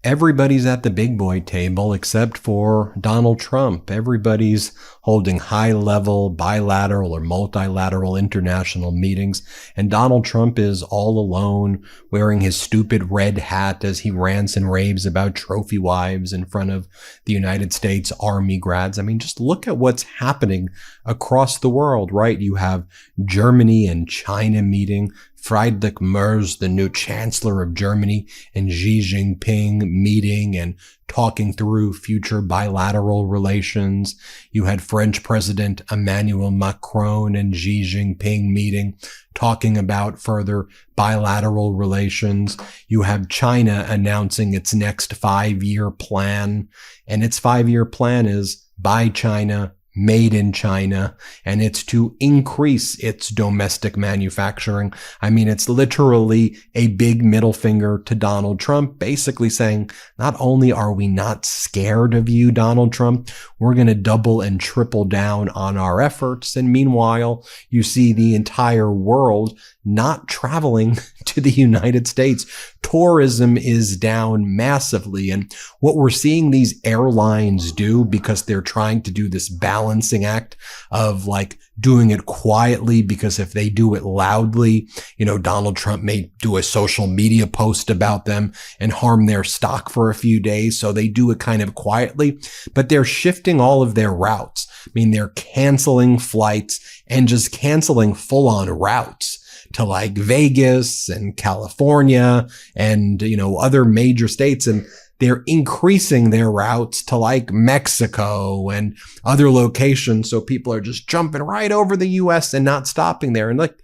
Everybody's at the big boy table except for Donald Trump. Everybody's holding high-level bilateral or multilateral international meetings, and Donald Trump is all alone wearing his stupid red hat as he rants and raves about trophy wives in front of the United States Army grads. I mean, just look at what's happening across the world, right? You have Germany and China meeting, Friedrich Merz, the new chancellor of Germany, and Xi Jinping meeting and talking through future bilateral relations. You had French President Emmanuel Macron and Xi Jinping meeting, talking about further bilateral relations. You have China announcing its next 5-year plan, and its 5-year plan is Buy China, Made in China, and it's to increase its domestic manufacturing. I mean, it's literally a big middle finger to Donald Trump, basically saying, not only are we not scared of you, Donald Trump, we're going to double and triple down on our efforts. And meanwhile, you see the entire world not traveling to the United States. Tourism is down massively. And what we're seeing these airlines do, because they're trying to do this balancing act of like doing it quietly, because if they do it loudly, Donald Trump may do a social media post about them and harm their stock for a few days. So they do it kind of quietly, but they're shifting all of their routes. I mean, they're canceling flights and just canceling full on routes to like Vegas and California and, other major states. And they're increasing their routes to like Mexico and other locations. So people are just jumping right over the US and not stopping there. And like,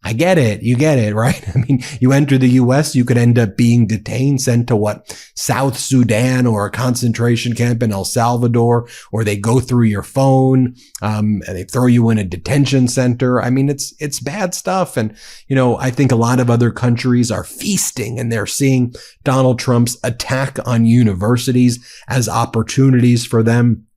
I get it. You get it, right? I mean, you enter the US, you could end up being detained, sent to South Sudan or a concentration camp in El Salvador, or they go through your phone, and they throw you in a detention center. I mean, it's bad stuff. And, I think a lot of other countries are feasting and they're seeing Donald Trump's attack on universities as opportunities for them.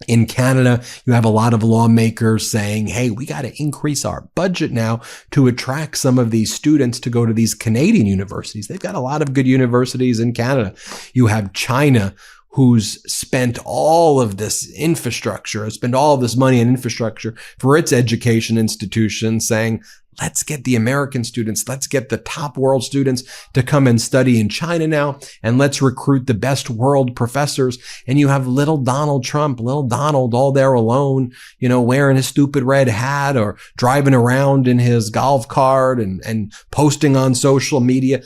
In Canada, you have a lot of lawmakers saying, hey, we got to increase our budget now to attract some of these students to go to these Canadian universities. They've got a lot of good universities in Canada. You have China, who's spent all of this infrastructure, spent all of this money in infrastructure for its education institutions, saying, let's get the American students, let's get the top world students to come and study in China now, and let's recruit the best world professors. And you have little Donald Trump, little Donald all there alone, wearing his stupid red hat or driving around in his golf cart and posting on social media.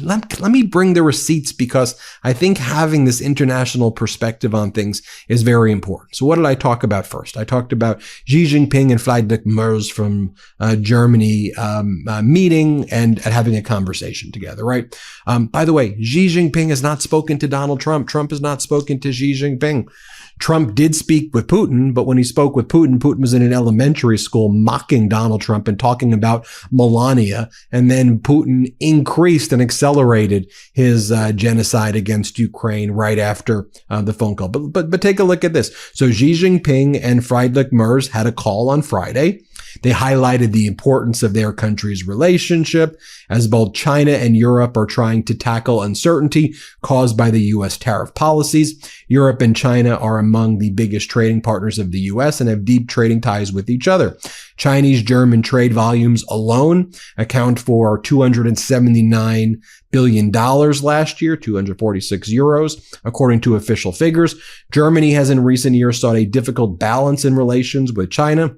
Let me bring the receipts, because I think having this international perspective on things is very important. So what did I talk about first? I talked about Xi Jinping and Friedrich Merz from Germany meeting and having a conversation together, right? By the way, Xi Jinping has not spoken to Donald Trump. Trump has not spoken to Xi Jinping. Trump did speak with Putin, but when he spoke with Putin, Putin was in an elementary school mocking Donald Trump and talking about Melania. And then Putin increased and accelerated his genocide against Ukraine right after the phone call. But take a look at this. So Xi Jinping and Friedrich Merz had a call on Friday. They highlighted the importance of their country's relationship as both China and Europe are trying to tackle uncertainty caused by the U.S. tariff policies. Europe and China are among the biggest trading partners of the U.S. and have deep trading ties with each other. Chinese-German trade volumes alone account for $279 billion last year, 246 euros, according to official figures. Germany has in recent years sought a difficult balance in relations with China,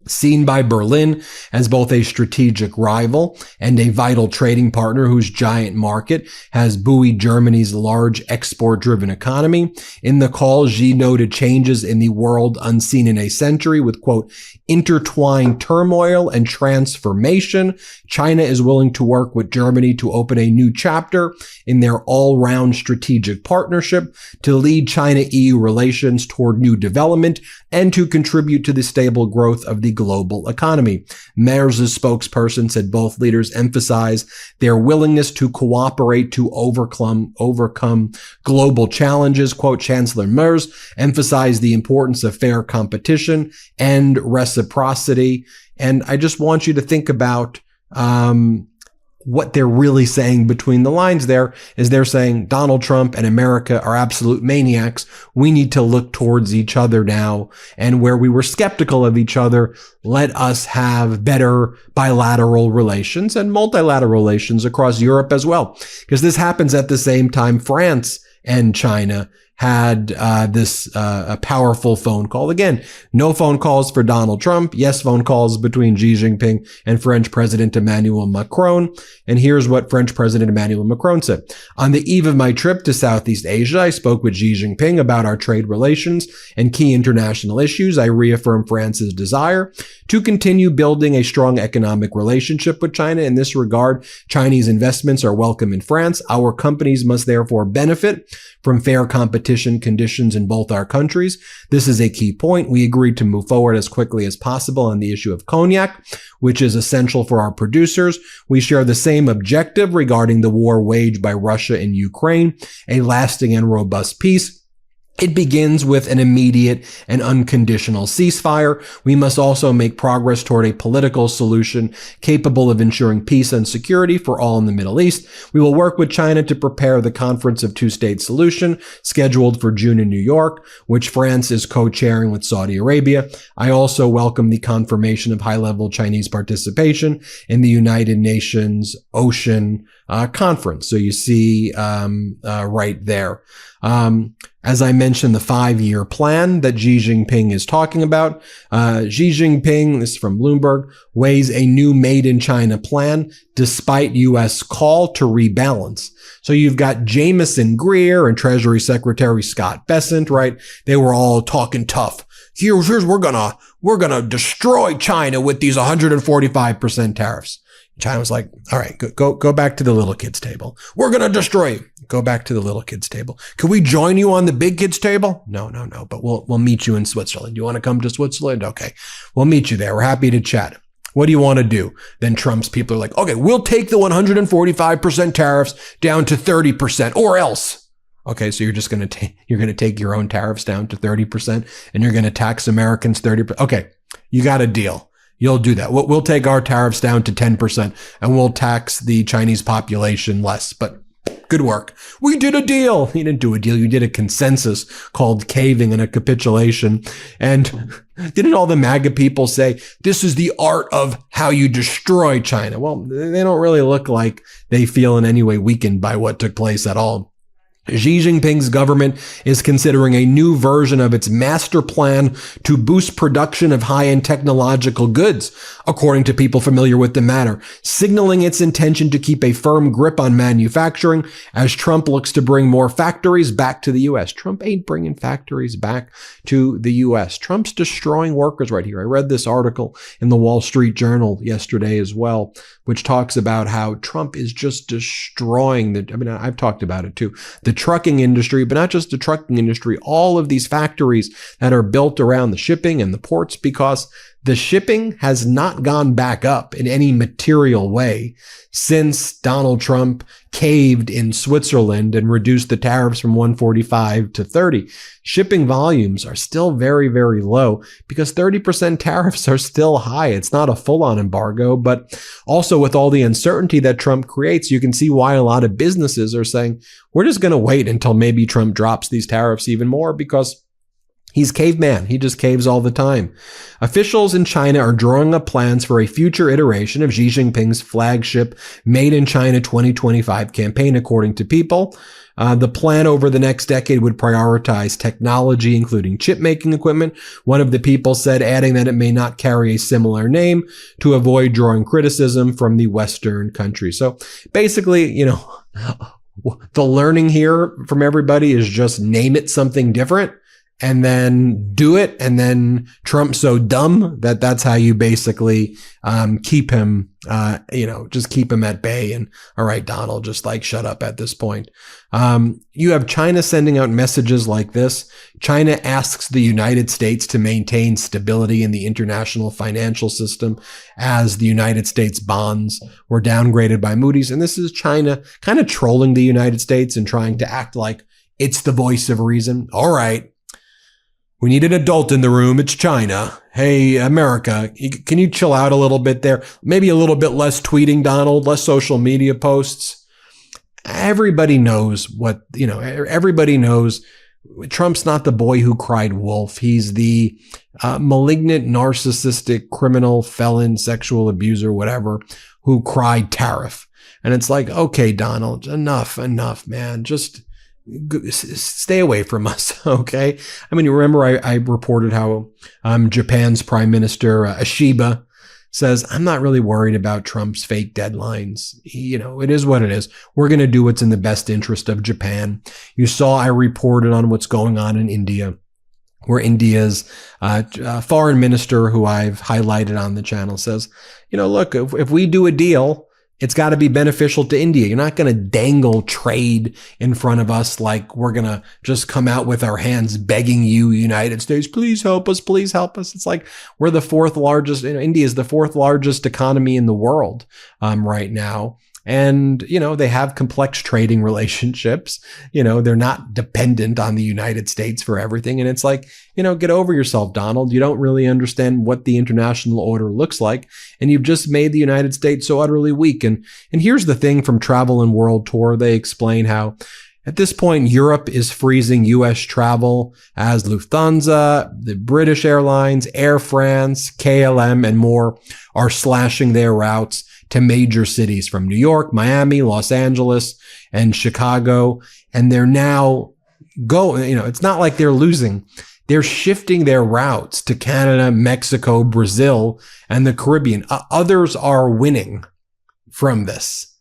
seen by Berlin as both a strategic rival and a vital trading partner whose giant market has buoyed Germany's large export-driven economy. In the call, Xi noted changes in the world unseen in a century with, quote, intertwined turmoil and transformation. China is willing to work with Germany to open a new chapter in their all-round strategic partnership to lead China-EU relations toward new development and to contribute to the stable growth of the global economy. Merz's spokesperson said both leaders emphasized their willingness to cooperate to overcome global challenges. Quote, Chancellor Merz emphasized the importance of fair competition and reciprocity. And I just want you to think about what they're really saying between the lines there is they're saying Donald Trump and America are absolute maniacs. We need to look towards each other now. And where we were skeptical of each other, let us have better bilateral relations and multilateral relations across Europe as well. Because this happens at the same time France and China had a powerful phone call. Again, no phone calls for Donald Trump. Yes, phone calls between Xi Jinping and French President Emmanuel Macron. And here's what French President Emmanuel Macron said. On the eve of my trip to Southeast Asia, I spoke with Xi Jinping about our trade relations and key international issues. I reaffirmed France's desire to continue building a strong economic relationship with China. In this regard, Chinese investments are welcome in France. Our companies must therefore benefit from fair competition conditions in both our countries. This is a key point. We agreed to move forward as quickly as possible on the issue of cognac, which is essential for our producers. We share the same objective regarding the war waged by Russia in Ukraine, a lasting and robust peace. It begins with an immediate and unconditional ceasefire. We must also make progress toward a political solution capable of ensuring peace and security for all in the Middle East. We will work with China to prepare the Conference of Two-State Solution scheduled for June in New York, which France is co-chairing with Saudi Arabia. I also welcome the confirmation of high-level Chinese participation in the United Nations Ocean Conference. So you see right there. As I mentioned, the 5-year plan that Xi Jinping is talking about. Xi Jinping, this is from Bloomberg, weighs a new Made in China plan despite U.S. call to rebalance. So you've got Jameson Greer and Treasury Secretary Scott Bessent, right? They were all talking tough. Here's we're gonna destroy China with these 145% tariffs. China was like, all right, go back to the little kids table. We're going to destroy you. Go back to the little kids table. Can we join you on the big kids table? No, but we'll meet you in Switzerland. You want to come to Switzerland? Okay. We'll meet you there. We're happy to chat. What do you want to do? Then Trump's people are like, okay, we'll take the 145% tariffs down to 30% or else. Okay. So you're just going to take your own tariffs down to 30% and you're going to tax Americans 30%. Okay. You got a deal. You'll do that. We'll take our tariffs down to 10% and we'll tax the Chinese population less. But good work. We did a deal. You didn't do a deal. You did a consensus called caving and a capitulation. And didn't all the MAGA people say, this is the art of how you destroy China? Well, they don't really look like they feel in any way weakened by what took place at all. Xi Jinping's government is considering a new version of its master plan to boost production of high-end technological goods, according to people familiar with the matter, signaling its intention to keep a firm grip on manufacturing as Trump looks to bring more factories back to the U.S. Trump ain't bringing factories back to the U.S. Trump's destroying workers right here. I read this article in the Wall Street Journal yesterday as well, which talks about how Trump is just destroying I've talked about it too, the trucking industry, but not just the trucking industry, all of these factories that are built around the shipping and the ports, because the shipping has not gone back up in any material way since Donald Trump caved in Switzerland and reduced the tariffs from 145 to 30. Shipping volumes are still very, very low because 30% tariffs are still high. It's not a full-on embargo, but also with all the uncertainty that Trump creates, you can see why a lot of businesses are saying, we're just going to wait until maybe Trump drops these tariffs even more because he's caveman. He just caves all the time. Officials in China are drawing up plans for a future iteration of Xi Jinping's flagship Made in China 2025 campaign, according to People. The plan over the next decade would prioritize technology, including chip-making equipment. One of the people said, adding that it may not carry a similar name to avoid drawing criticism from the Western countries. So basically, the learning here from everybody is just name it something different and then do it. And then Trump's so dumb that that's how you basically keep him, just keep him at bay. And all right, Donald, just shut up at this point. You have China sending out messages like this. China asks the United States to maintain stability in the international financial system as the United States bonds were downgraded by Moody's. And this is China kind of trolling the United States and trying to act like it's the voice of reason. All right. We need an adult in the room. It's China. Hey, America, can you chill out a little bit there? Maybe a little bit less tweeting, Donald, less social media posts. Everybody knows everybody knows Trump's not the boy who cried wolf. He's the malignant, narcissistic, criminal, felon, sexual abuser, whatever, who cried tariff. And it's like, okay, Donald, enough, man. Just stay away from us, okay? I mean, you remember I reported how Japan's Prime Minister Ashiba says, I'm not really worried about Trump's fake deadlines. It is what it is. We're going to do what's in the best interest of Japan. You saw I reported on what's going on in India, where India's foreign minister, who I've highlighted on the channel, says, look, if we do a deal, it's got to be beneficial to India. You're not going to dangle trade in front of us like we're going to just come out with our hands begging you, United States, please help us, please help us. It's like we're the fourth largest, India is the fourth largest economy in the world right now. And, they have complex trading relationships. They're not dependent on the United States for everything. And it's like, get over yourself, Donald. You don't really understand what the international order looks like. And you've just made the United States so utterly weak. And here's the thing from Travel and World Tour. They explain how at this point, Europe is freezing U.S. travel as Lufthansa, the British Airlines, Air France, KLM, and more are slashing their routes to major cities from New York, Miami, Los Angeles, and Chicago. And they're now it's not like they're losing. They're shifting their routes to Canada, Mexico, Brazil, and the Caribbean. Others are winning from this.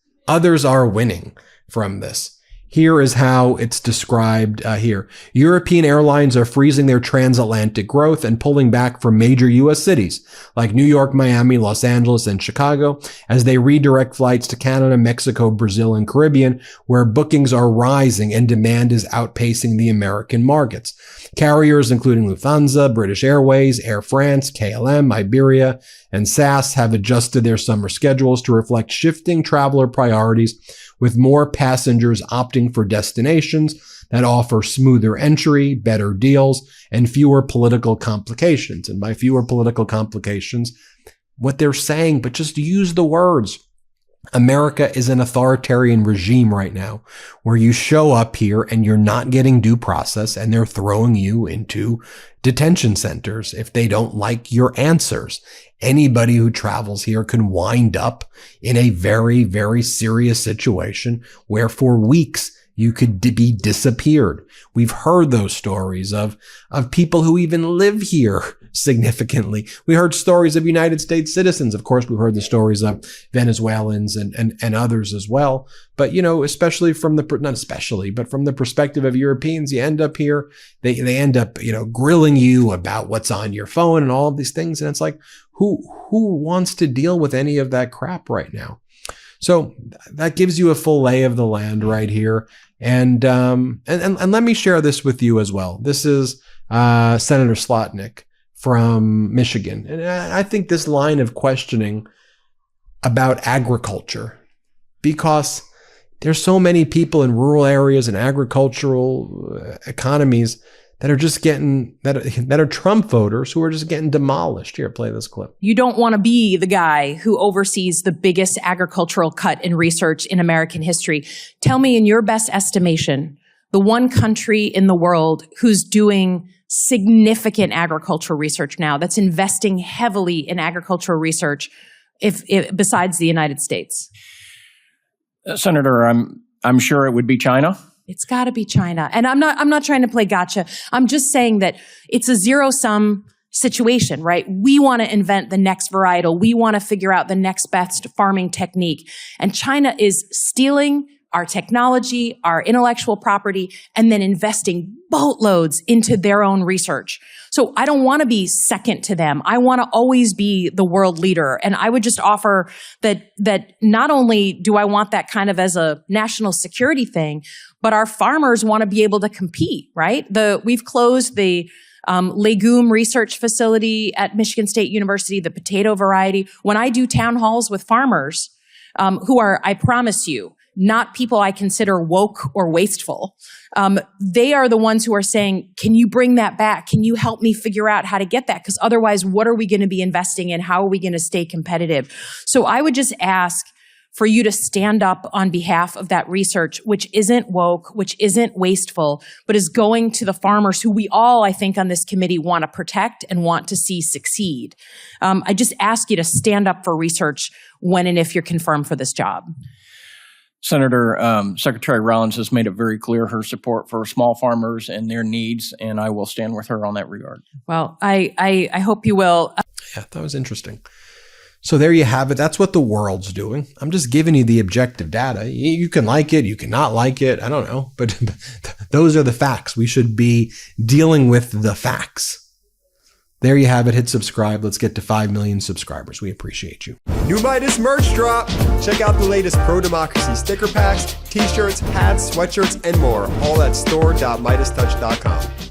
Here is how it's described here. European airlines are freezing their transatlantic growth and pulling back from major U.S. cities like New York, Miami, Los Angeles, and Chicago as they redirect flights to Canada, Mexico, Brazil, and Caribbean, where bookings are rising and demand is outpacing the American markets. Carriers including Lufthansa, British Airways, Air France, KLM, Iberia, and SAS have adjusted their summer schedules to reflect shifting traveler priorities, with more passengers opting for destinations that offer smoother entry, better deals, and fewer political complications. And by fewer political complications, what they're saying, but just use the words. America is an authoritarian regime right now where you show up here and you're not getting due process and they're throwing you into detention centers if they don't like your answers. Anybody who travels here can wind up in a very, very serious situation where for weeks you could be disappeared. We've heard those stories of people who even live here significantly. We heard stories of United States citizens. Of course, we've heard the stories of Venezuelans and others as well. But, especially from the perspective of Europeans, you end up here, they end up, grilling you about what's on your phone and all of these things. And it's like, who wants to deal with any of that crap right now? So that gives you a full lay of the land right here. And let me share this with you as well. This is Senator Slotnick from Michigan. And I think this line of questioning about agriculture, because there's so many people in rural areas and agricultural economies that are just that are Trump voters who are just getting demolished. Here, play this clip. You don't want to be the guy who oversees the biggest agricultural cut in research in American history. Tell me, in your best estimation, the one country in the world who's doing significant agricultural research now, that's investing heavily in agricultural research, if besides the United States? Senator, I'm sure it would be China. It's got to be China. And I'm not trying to play gotcha. I'm just saying that it's a zero-sum situation, right? We want to invent the next varietal. We want to figure out the next best farming technique. And China is stealing our technology, our intellectual property, and then investing boatloads into their own research. So I don't want to be second to them. I want to always be the world leader. And I would just offer that not only do I want that kind of as a national security thing, but our farmers want to be able to compete, right? We've closed the legume research facility at Michigan State University, the potato variety. When I do town halls with farmers who are, I promise you, not people I consider woke or wasteful. They are the ones who are saying, can you bring that back? Can you help me figure out how to get that? Because otherwise, what are we going to be investing in? How are we going to stay competitive? So I would just ask for you to stand up on behalf of that research, which isn't woke, which isn't wasteful, but is going to the farmers who we all, I think, on this committee want to protect and want to see succeed. I just ask you to stand up for research when and if you're confirmed for this job. Senator, Secretary Rollins has made it very clear her support for small farmers and their needs, and I will stand with her on that regard. Well, I hope you will. Yeah, that was interesting. So there you have it. That's what the world's doing. I'm just giving you the objective data. You can like it. You cannot like it. I don't know. But those are the facts. We should be dealing with the facts. There you have it. Hit subscribe. Let's get to 5 million subscribers. We appreciate you. New Meidas merch drop. Check out the latest pro-democracy sticker packs, t-shirts, hats, sweatshirts, and more. All at store.MeidasTouch.com.